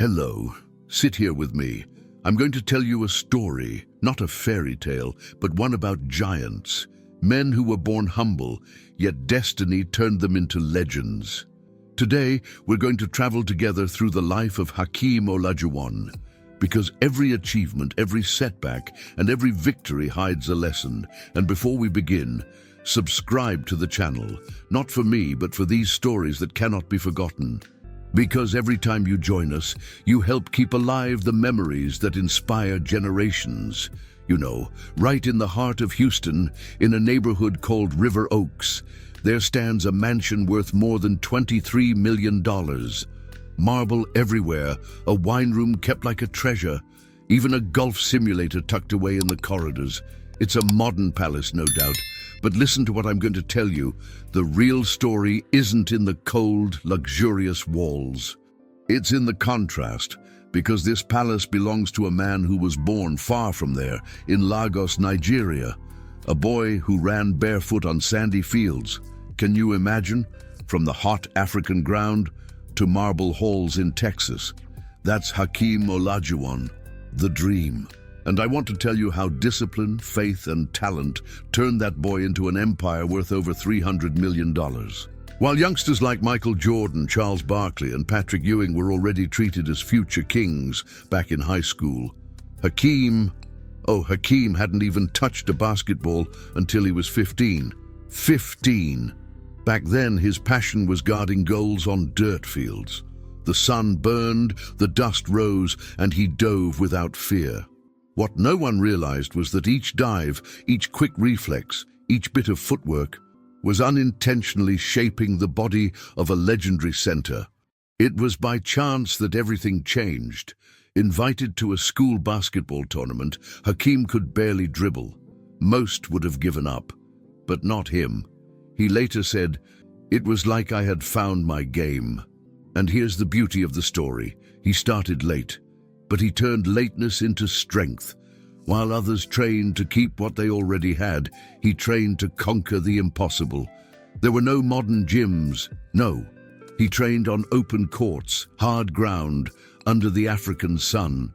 Hello, sit here with me. I'm going to tell you a story, not a fairy tale, but one about giants, men who were born humble, yet destiny turned them into legends. Today, we're going to travel together through the life of Hakeem Olajuwon, because every achievement, every setback, and every victory hides a lesson. And before we begin, subscribe to the channel, not for me, but for these stories that cannot be forgotten. Because every time you join us, you help keep alive the memories that inspire generations. You know, right in the heart of Houston, in a neighborhood called River Oaks, there stands a mansion worth more than $23 million. Marble everywhere, a wine room kept like a treasure, even a golf simulator tucked away in the corridors. It's a modern palace, no doubt, but listen to what I'm going to tell you. The real story isn't in the cold, luxurious walls. It's in the contrast, because this palace belongs to a man who was born far from there, in Lagos, Nigeria. A boy who ran barefoot on sandy fields. Can you imagine? From the hot African ground to marble halls in Texas. That's Hakeem Olajuwon, the dream. And I want to tell you how discipline, faith, and talent turned that boy into an empire worth over $300 million. While youngsters like Michael Jordan, Charles Barkley, and Patrick Ewing were already treated as future kings back in high school, Hakeem hadn't even touched a basketball until he was 15. 15! Back then, his passion was guarding goals on dirt fields. The sun burned, the dust rose, and he dove without fear. What no one realized was that each dive, each quick reflex, each bit of footwork was unintentionally shaping the body of a legendary center. It was by chance that everything changed. Invited to a school basketball tournament, Hakeem could barely dribble. Most would have given up, but not him. He later said, "It was like I had found my game." And here's the beauty of the story. He started late, but he turned lateness into strength. While others trained to keep what they already had, he trained to conquer the impossible. There were no modern gyms, no. He trained on open courts, hard ground, under the African sun.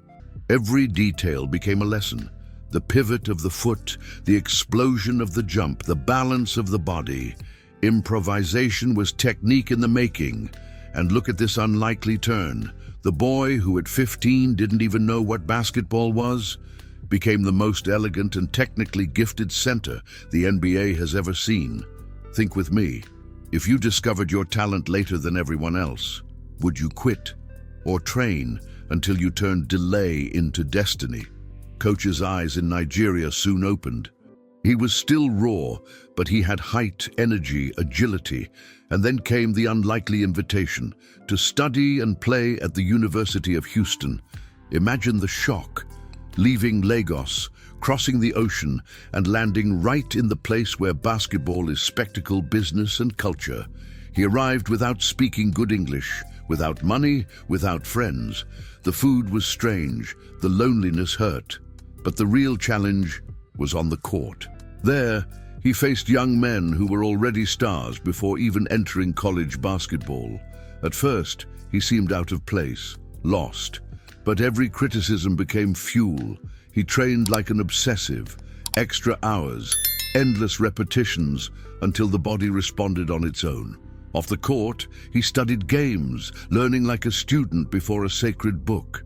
Every detail became a lesson. The pivot of the foot, the explosion of the jump, the balance of the body. Improvisation was technique in the making. And look at this unlikely turn. The boy who at 15 didn't even know what basketball was, became the most elegant and technically gifted center the NBA has ever seen. Think with me. If you discovered your talent later than everyone else, would you quit or train until you turned delay into destiny? Coach's eyes in Nigeria soon opened. He was still raw, but he had height, energy, agility, and then came the unlikely invitation to study and play at the University of Houston. Imagine the shock, leaving Lagos, crossing the ocean, and landing right in the place where basketball is spectacle, business, and culture. He arrived without speaking good English, without money, without friends. The food was strange, the loneliness hurt, but the real challenge was on the court. There, he faced young men who were already stars before even entering college basketball. At first, he seemed out of place, lost, but every criticism became fuel. He trained like an obsessive, extra hours, endless repetitions, until the body responded on its own. Off the court, he studied games, learning like a student before a sacred book.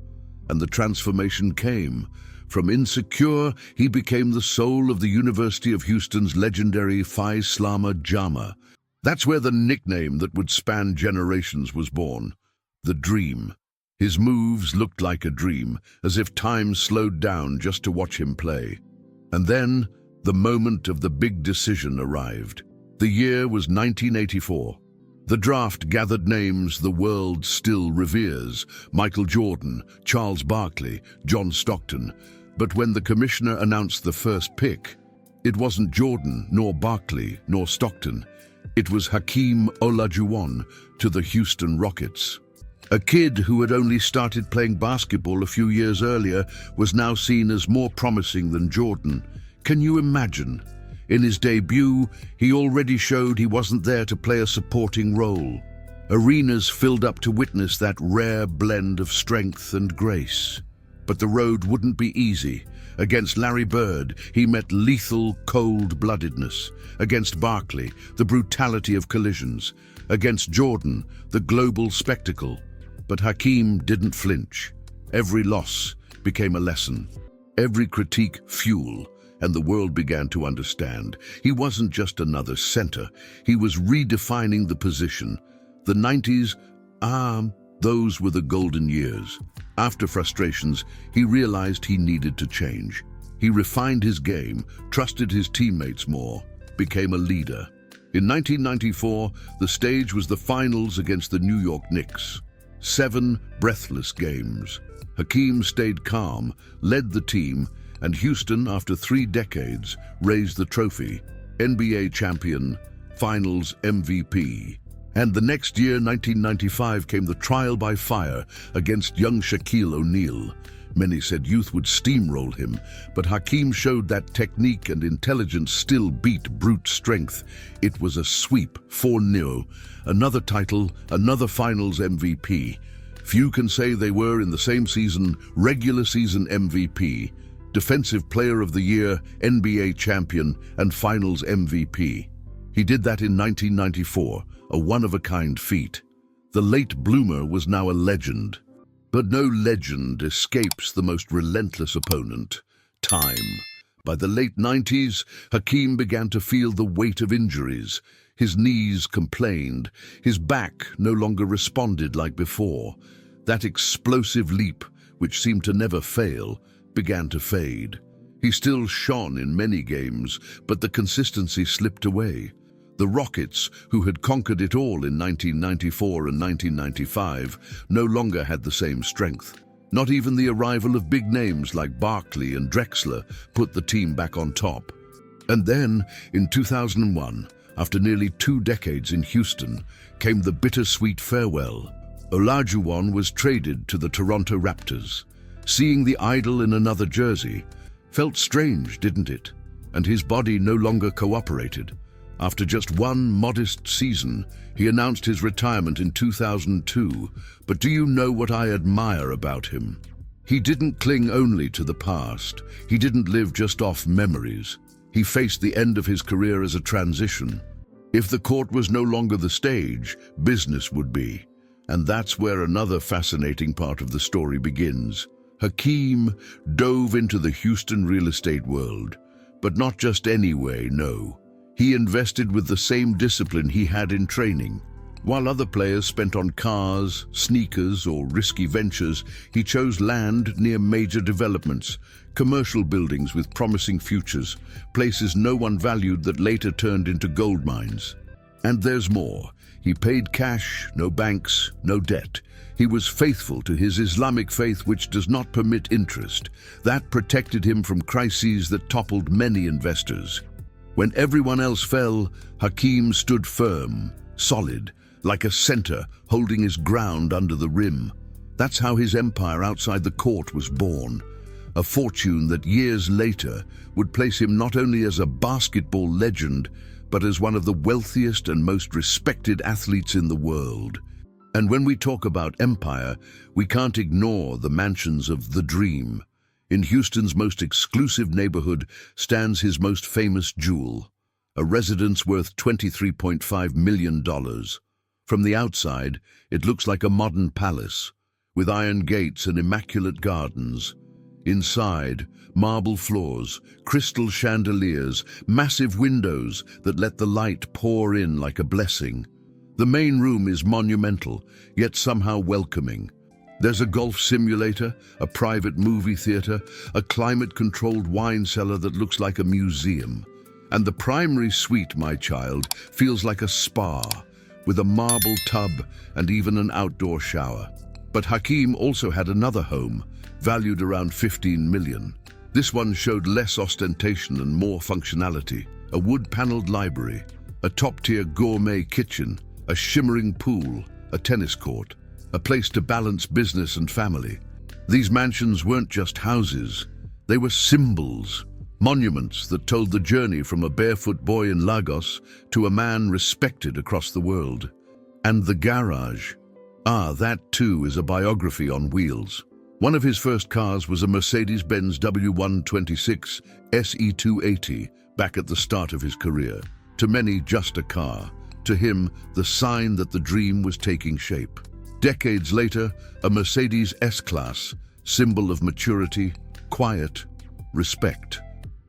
And the transformation came. From insecure, he became the soul of the University of Houston's legendary Phi Slama Jama. That's where the nickname that would span generations was born. The Dream. His moves looked like a dream, as if time slowed down just to watch him play. And then, the moment of the big decision arrived. The year was 1984. The draft gathered names the world still reveres: Michael Jordan, Charles Barkley, John Stockton. But when the commissioner announced the first pick, it wasn't Jordan, nor Barkley, nor Stockton. It was Hakeem Olajuwon to the Houston Rockets. A kid who had only started playing basketball a few years earlier was now seen as more promising than Jordan. Can you imagine? In his debut, he already showed he wasn't there to play a supporting role. Arenas filled up to witness that rare blend of strength and grace. But the road wouldn't be easy. Against Larry Bird, he met lethal cold-bloodedness. Against Barkley, the brutality of collisions. Against Jordan, the global spectacle. But Hakeem didn't flinch. Every loss became a lesson. Every critique fuel, and the world began to understand. He wasn't just another center. He was redefining the position. The 90s, those were the golden years. After frustrations, he realized he needed to change. He refined his game, trusted his teammates more, became a leader. In 1994, the stage was the finals against the New York Knicks. 7 breathless games. Hakeem stayed calm, led the team, and Houston, after 3 decades, raised the trophy. NBA champion, Finals MVP. And the next year, 1995, came the trial by fire against young Shaquille O'Neal. Many said youth would steamroll him, but Hakeem showed that technique and intelligence still beat brute strength. It was a sweep, 4-0. Another title, another Finals MVP. Few can say they were in the same season, regular season MVP, Defensive Player of the Year, NBA champion, and Finals MVP. He did that in 1994, a one-of-a-kind feat. The late bloomer was now a legend. But no legend escapes the most relentless opponent, time. By the late 90s, Hakeem began to feel the weight of injuries. His knees complained. His back no longer responded like before. That explosive leap, which seemed to never fail, began to fade. He still shone in many games, but the consistency slipped away. The Rockets, who had conquered it all in 1994 and 1995, no longer had the same strength. Not even the arrival of big names like Barkley and Drexler put the team back on top. And then, in 2001, after nearly 2 decades in Houston, came the bittersweet farewell. Olajuwon was traded to the Toronto Raptors. Seeing the idol in another jersey felt strange, didn't it? And his body no longer cooperated. After just 1 modest season, he announced his retirement in 2002. But do you know what I admire about him? He didn't cling only to the past. He didn't live just off memories. He faced the end of his career as a transition. If the court was no longer the stage, business would be. And that's where another fascinating part of the story begins. Hakeem dove into the Houston real estate world. But not just any way, no. He invested with the same discipline he had in training. While other players spent on cars, sneakers, or risky ventures, he chose land near major developments, commercial buildings with promising futures, places no one valued that later turned into gold mines. And there's more. He paid cash, no banks, no debt. He was faithful to his Islamic faith, which does not permit interest. That protected him from crises that toppled many investors. When everyone else fell, Hakeem stood firm, solid, like a center holding his ground under the rim. That's how his empire outside the court was born. A fortune that years later would place him not only as a basketball legend, but as one of the wealthiest and most respected athletes in the world. And when we talk about empire, we can't ignore the mansions of the dream. In Houston's most exclusive neighborhood stands his most famous jewel, a residence worth $23.5 million. From the outside, it looks like a modern palace, with iron gates and immaculate gardens. Inside, marble floors, crystal chandeliers, massive windows that let the light pour in like a blessing. The main room is monumental, yet somehow welcoming. There's a golf simulator, a private movie theater, a climate-controlled wine cellar that looks like a museum. And the primary suite, my child, feels like a spa, with a marble tub and even an outdoor shower. But Hakeem also had another home, valued around $15 million. This one showed less ostentation and more functionality. A wood-paneled library, a top-tier gourmet kitchen, a shimmering pool, a tennis court, a place to balance business and family. These mansions weren't just houses. They were symbols, monuments that told the journey from a barefoot boy in Lagos to a man respected across the world. And the garage. Ah, that too is a biography on wheels. One of his first cars was a Mercedes-Benz W126 SE280 back at the start of his career. To many, just a car. To him, the sign that the dream was taking shape. Decades later, a Mercedes S-Class, symbol of maturity, quiet, respect.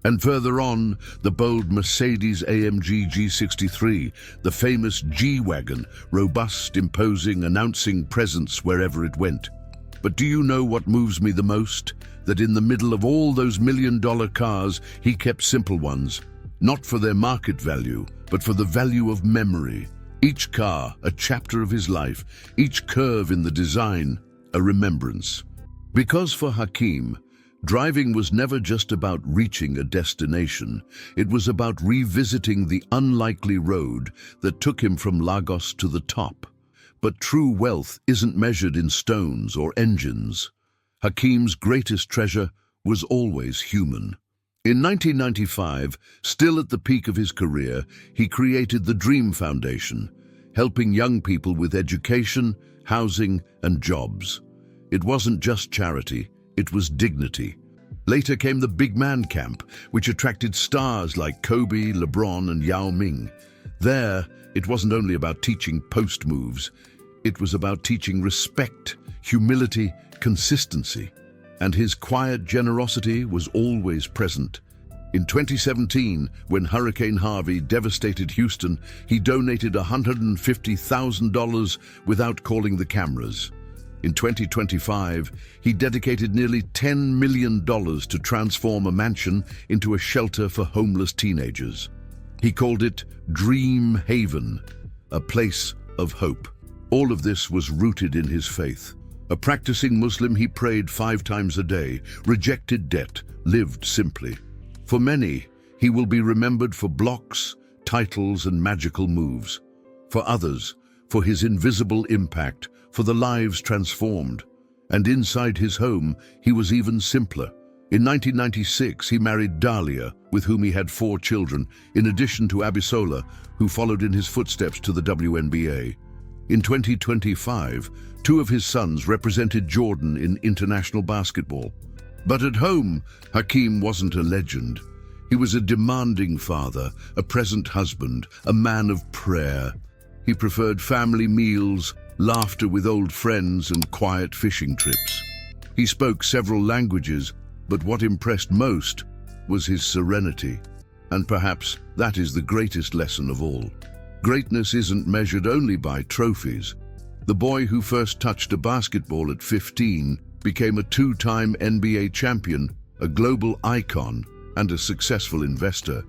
And further on, the bold Mercedes-AMG G63, the famous G-Wagon, robust, imposing, announcing presence wherever it went. But do you know what moves me the most? That in the middle of all those million-dollar cars, he kept simple ones, not for their market value, but for the value of memory. Each car, a chapter of his life, each curve in the design, a remembrance. Because for Hakeem, driving was never just about reaching a destination. It was about revisiting the unlikely road that took him from Lagos to the top. But true wealth isn't measured in stones or engines. Hakeem's greatest treasure was always human. In 1995, still at the peak of his career, he created the Dream Foundation, helping young people with education, housing, and jobs. It wasn't just charity, it was dignity. Later came the Big Man Camp, which attracted stars like Kobe, LeBron, and Yao Ming. There, it wasn't only about teaching post moves, it was about teaching respect, humility, consistency. And his quiet generosity was always present. In 2017, when Hurricane Harvey devastated Houston, he donated $150,000 without calling the cameras. In 2025, he dedicated nearly $10 million to transform a mansion into a shelter for homeless teenagers. He called it Dream Haven, a place of hope. All of this was rooted in his faith. A practicing Muslim, he prayed 5 times a day, rejected debt, lived simply. For many, he will be remembered for blocks, titles, and magical moves. For others, for his invisible impact, for the lives transformed. And inside his home, he was even simpler. In 1996, he married Dahlia, with whom he had 4 children, in addition to Abisola, who followed in his footsteps to the WNBA. In 2025, 2 of his sons represented Jordan in international basketball. But at home, Hakeem wasn't a legend. He was a demanding father, a present husband, a man of prayer. He preferred family meals, laughter with old friends, and quiet fishing trips. He spoke several languages, but what impressed most was his serenity. And perhaps that is the greatest lesson of all. Greatness isn't measured only by trophies. The boy who first touched a basketball at 15 became a 2-time NBA champion, a global icon, and a successful investor.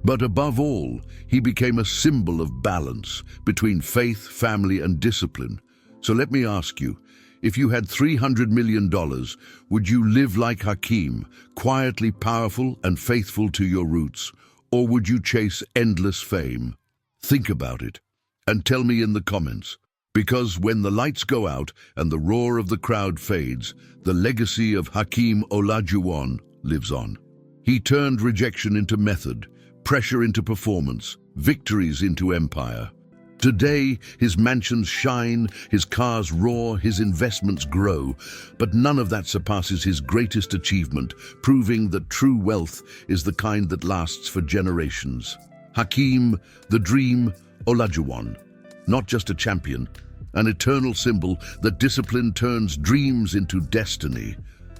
But above all, he became a symbol of balance between faith, family, and discipline. So let me ask you, if you had $300 million, would you live like Hakeem, quietly powerful and faithful to your roots, or would you chase endless fame? Think about it, and tell me in the comments. Because when the lights go out and the roar of the crowd fades, the legacy of Hakeem Olajuwon lives on. He turned rejection into method, pressure into performance, victories into empire. Today, his mansions shine, his cars roar, his investments grow, but none of that surpasses his greatest achievement, proving that true wealth is the kind that lasts for generations. Hakeem, the Dream Olajuwon, not just a champion, an eternal symbol that discipline turns dreams into destiny.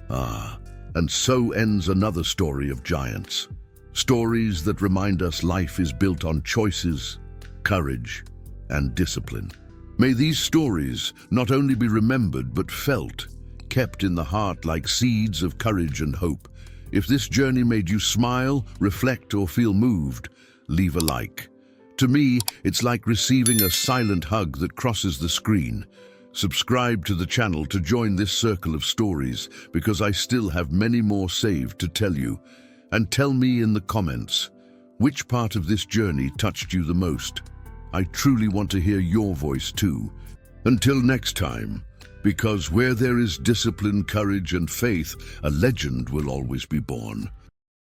And so ends another story of giants. Stories that remind us life is built on choices, courage, and discipline. May these stories not only be remembered but felt, kept in the heart like seeds of courage and hope. If this journey made you smile, reflect, or feel moved, leave a like. To me, it's like receiving a silent hug that crosses the screen. Subscribe to the channel to join this circle of stories, because I still have many more saved to tell you. And tell me in the comments, which part of this journey touched you the most? I truly want to hear your voice too. Until next time, because where there is discipline, courage, and faith, a legend will always be born.